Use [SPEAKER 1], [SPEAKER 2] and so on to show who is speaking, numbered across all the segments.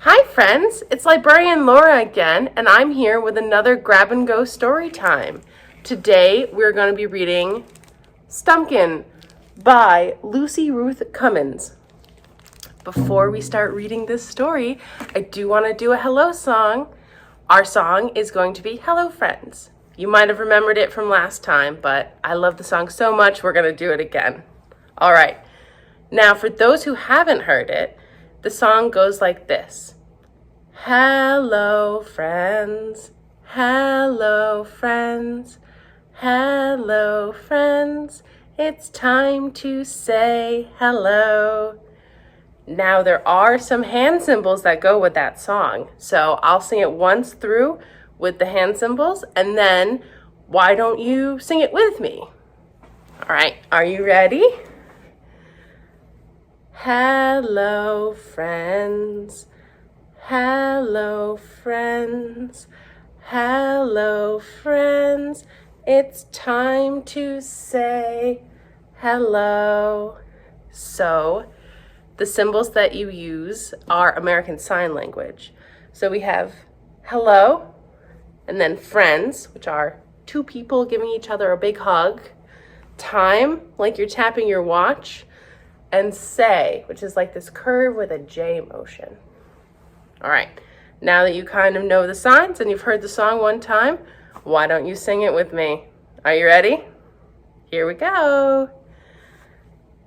[SPEAKER 1] Hi friends, it's librarian Laura again, and I'm here with another grab and go story time. Today we're going to be reading Stumpkin by Lucy Ruth Cummins. Before we start reading this story, I do want to do a hello song. Our song is going to be Hello Friends. You might have remembered it from last time, but I love the song so much we're going to do it again. All right. Now for those who haven't heard it, the song goes like this. Hello friends, hello friends, hello friends, it's time to say hello. Now there are some hand symbols that go with that song, so I'll sing it once through with the hand symbols, and then why don't you sing it with me? All right, are you ready? Hello friends, hello friends, hello friends, it's time to say hello. So the symbols that you use are American Sign Language. So we have hello, and then friends, which are two people giving each other a big hug, time, like you're tapping your watch, and say, which is like this curve with a J motion. All right, now that you kind of know the signs and you've heard the song one time, why don't you sing it with me? Are you ready? Here we go.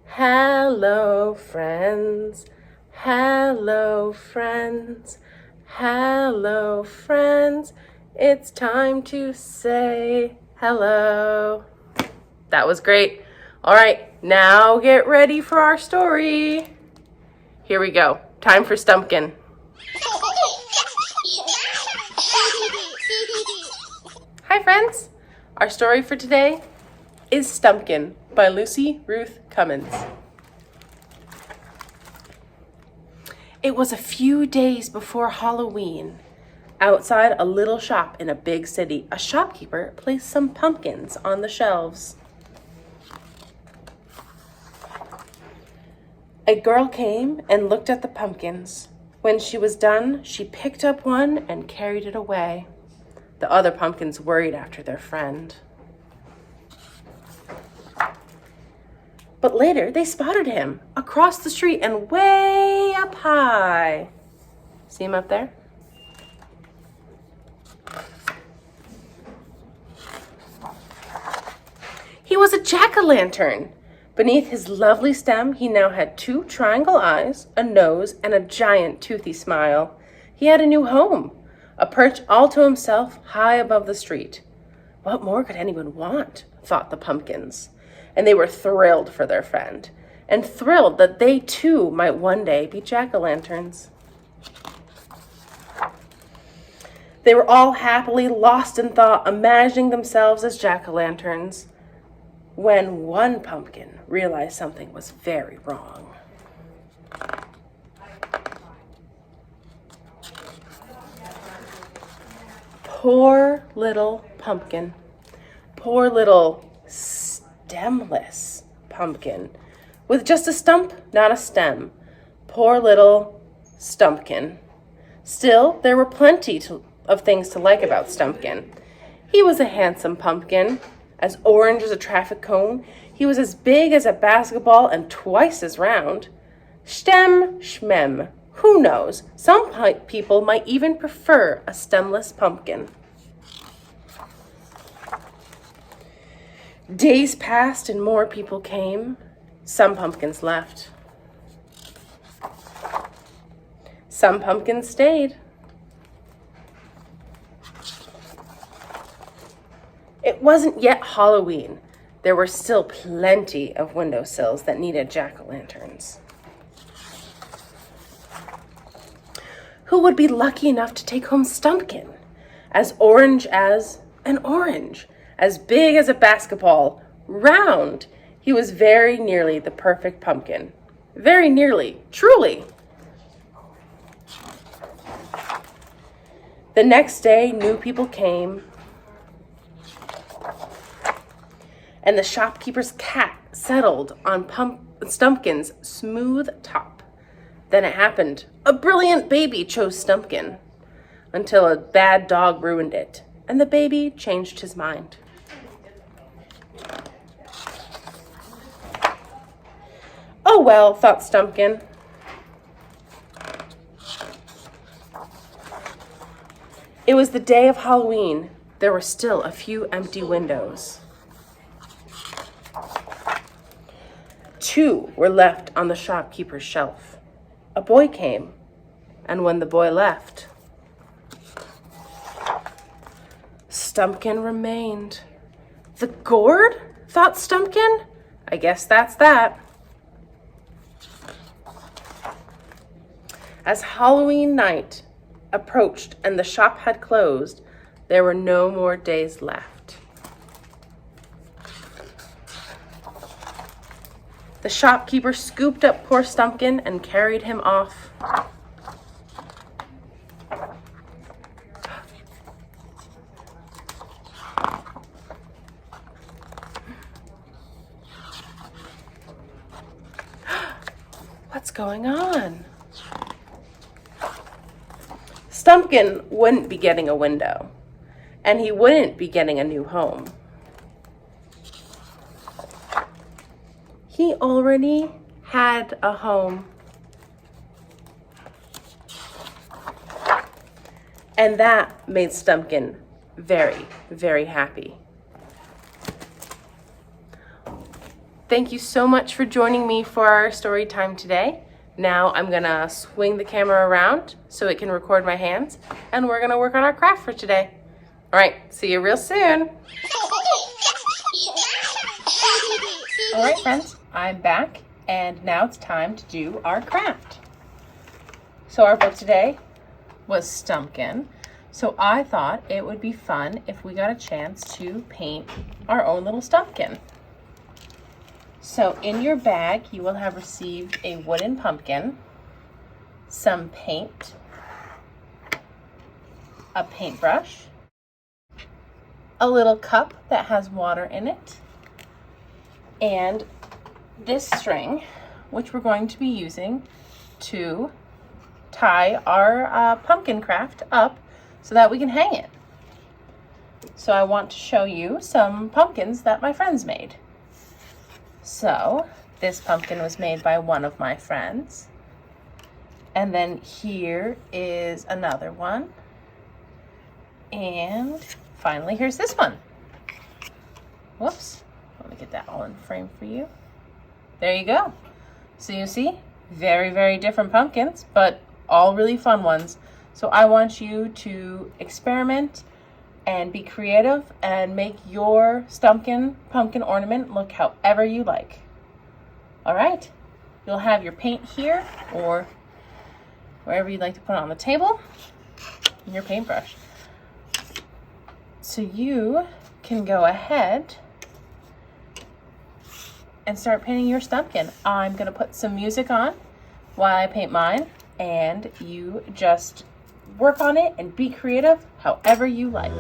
[SPEAKER 1] Hello, friends. Hello, friends. Hello, friends. It's time to say hello. That was great. All right, now get ready for our story. Here we go. Time for Stumpkin. Hi friends! Our story for today is Stumpkin by Lucy Ruth Cummins. It was a few days before Halloween. Outside a little shop in a big city, a shopkeeper placed some pumpkins on the shelves. A girl came and looked at the pumpkins. When she was done, she picked up one and carried it away. The other pumpkins worried after their friend. But later, they spotted him across the street and way up high. See him up there? He was a jack-o'-lantern. Beneath his lovely stem, he now had two triangle eyes, a nose, and a giant toothy smile. He had a new home, a perch all to himself high above the street. What more could anyone want, thought the pumpkins. And they were thrilled for their friend, and thrilled that they too might one day be jack-o'-lanterns. They were all happily lost in thought, imagining themselves as jack-o'-lanterns, when one pumpkin realized something was very wrong. Poor little pumpkin. Poor little stemless pumpkin. With just a stump, not a stem. Poor little Stumpkin. Still, there were plenty of things to like about Stumpkin. He was a handsome pumpkin, as orange as a traffic cone. He was as big as a basketball and twice as round. Stem, schmem. Who knows? Some people might even prefer a stemless pumpkin. Days passed and more people came. Some pumpkins left. Some pumpkins stayed. It wasn't yet Halloween. There were still plenty of windowsills that needed jack-o'-lanterns. Who would be lucky enough to take home Stumpkin? As orange as an orange, as big as a basketball, round. He was very nearly the perfect pumpkin. Very nearly, truly. The next day, new people came, and the shopkeeper's cat settled on Stumpkin's smooth top. Then it happened. A brilliant baby chose Stumpkin until a bad dog ruined it, and the baby changed his mind. Oh well, thought Stumpkin. It was the day of Halloween. There were still a few empty windows. 2 were left on the shopkeeper's shelf. A boy came, and when the boy left, Stumpkin remained. The gourd? Thought Stumpkin. I guess that's that. As Halloween night approached and the shop had closed, there were no more days left. The shopkeeper scooped up poor Stumpkin and carried him off. What's going on? Stumpkin wouldn't be getting a window, and he wouldn't be getting a new home. He already had a home. And that made Stumpkin very, very happy. Thank you so much for joining me for our story time today. Now I'm gonna swing the camera around so it can record my hands, and we're gonna work on our craft for today. All right, see you real soon. All right, friends, I'm back, and now it's time to do our craft. So our book today was Stumpkin, so I thought it would be fun if we got a chance to paint our own little Stumpkin. So in your bag, you will have received a wooden pumpkin, some paint, a paintbrush, a little cup that has water in it, and this string, which we're going to be using to tie our pumpkin craft up so that we can hang it. So I want to show you some pumpkins that my friends made. So this pumpkin was made by one of my friends. And then here is another one. And finally, here's this one. Whoops. Let me get that all in frame for you. There you go. So you see, very, very different pumpkins, but all really fun ones. So I want you to experiment and be creative and make your Stumpkin pumpkin ornament look however you like. All right, you'll have your paint here or wherever you'd like to put it on the table, and your paintbrush. So you can go ahead and start painting your Stumpkin. I'm gonna put some music on while I paint mine, and you just work on it and be creative however you like.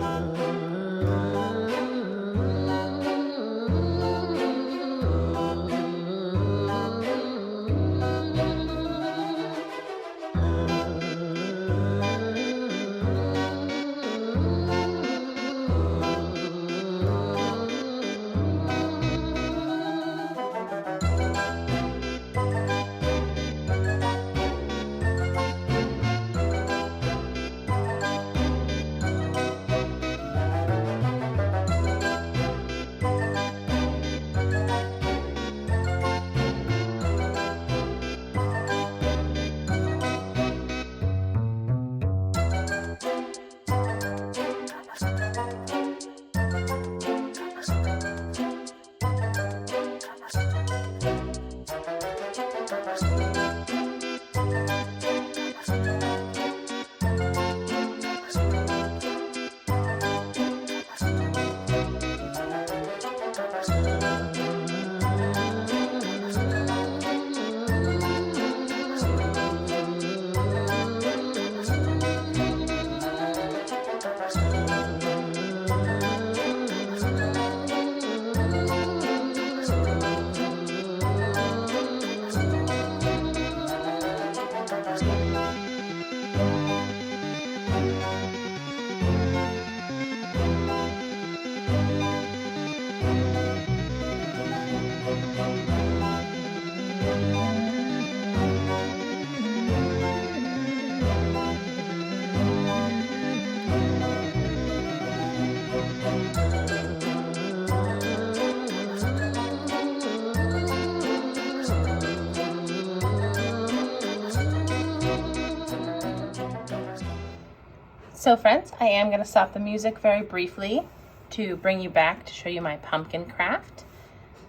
[SPEAKER 1] So friends, I am going to stop the music very briefly to bring you back to show you my pumpkin craft.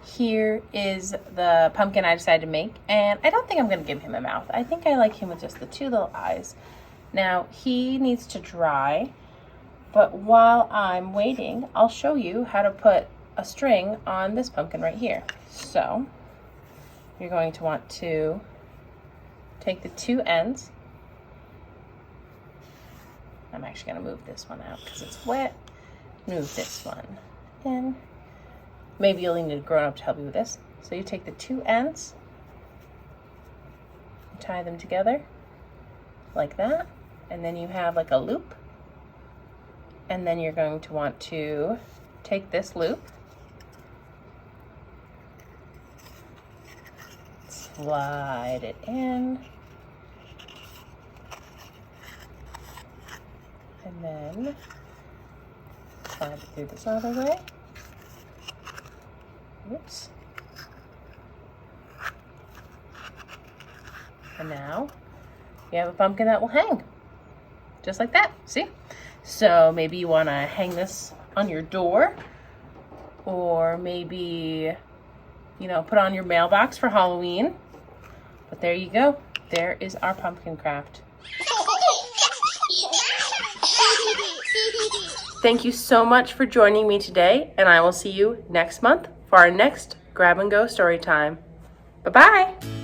[SPEAKER 1] Here is the pumpkin I decided to make, and I don't think I'm going to give him a mouth. I think I like him with just the two little eyes. Now, he needs to dry, but while I'm waiting, I'll show you how to put a string on this pumpkin right here. So, you're going to want to take the two ends. I'm actually going to move this one out because it's wet. Move this one in. Maybe you'll need a grown-up to help you with this. So you take the two ends, tie them together like that, and then you have like a loop. And then you're going to want to take this loop, slide it in, and then slide it through this other way. Oops. And now you have a pumpkin that will hang. Just like that, see? So maybe you want to hang this on your door, or maybe, you know, put on your mailbox for Halloween. But there you go. There is our pumpkin craft. Thank you so much for joining me today, and I will see you next month for our next Grab and Go story time. Bye-bye.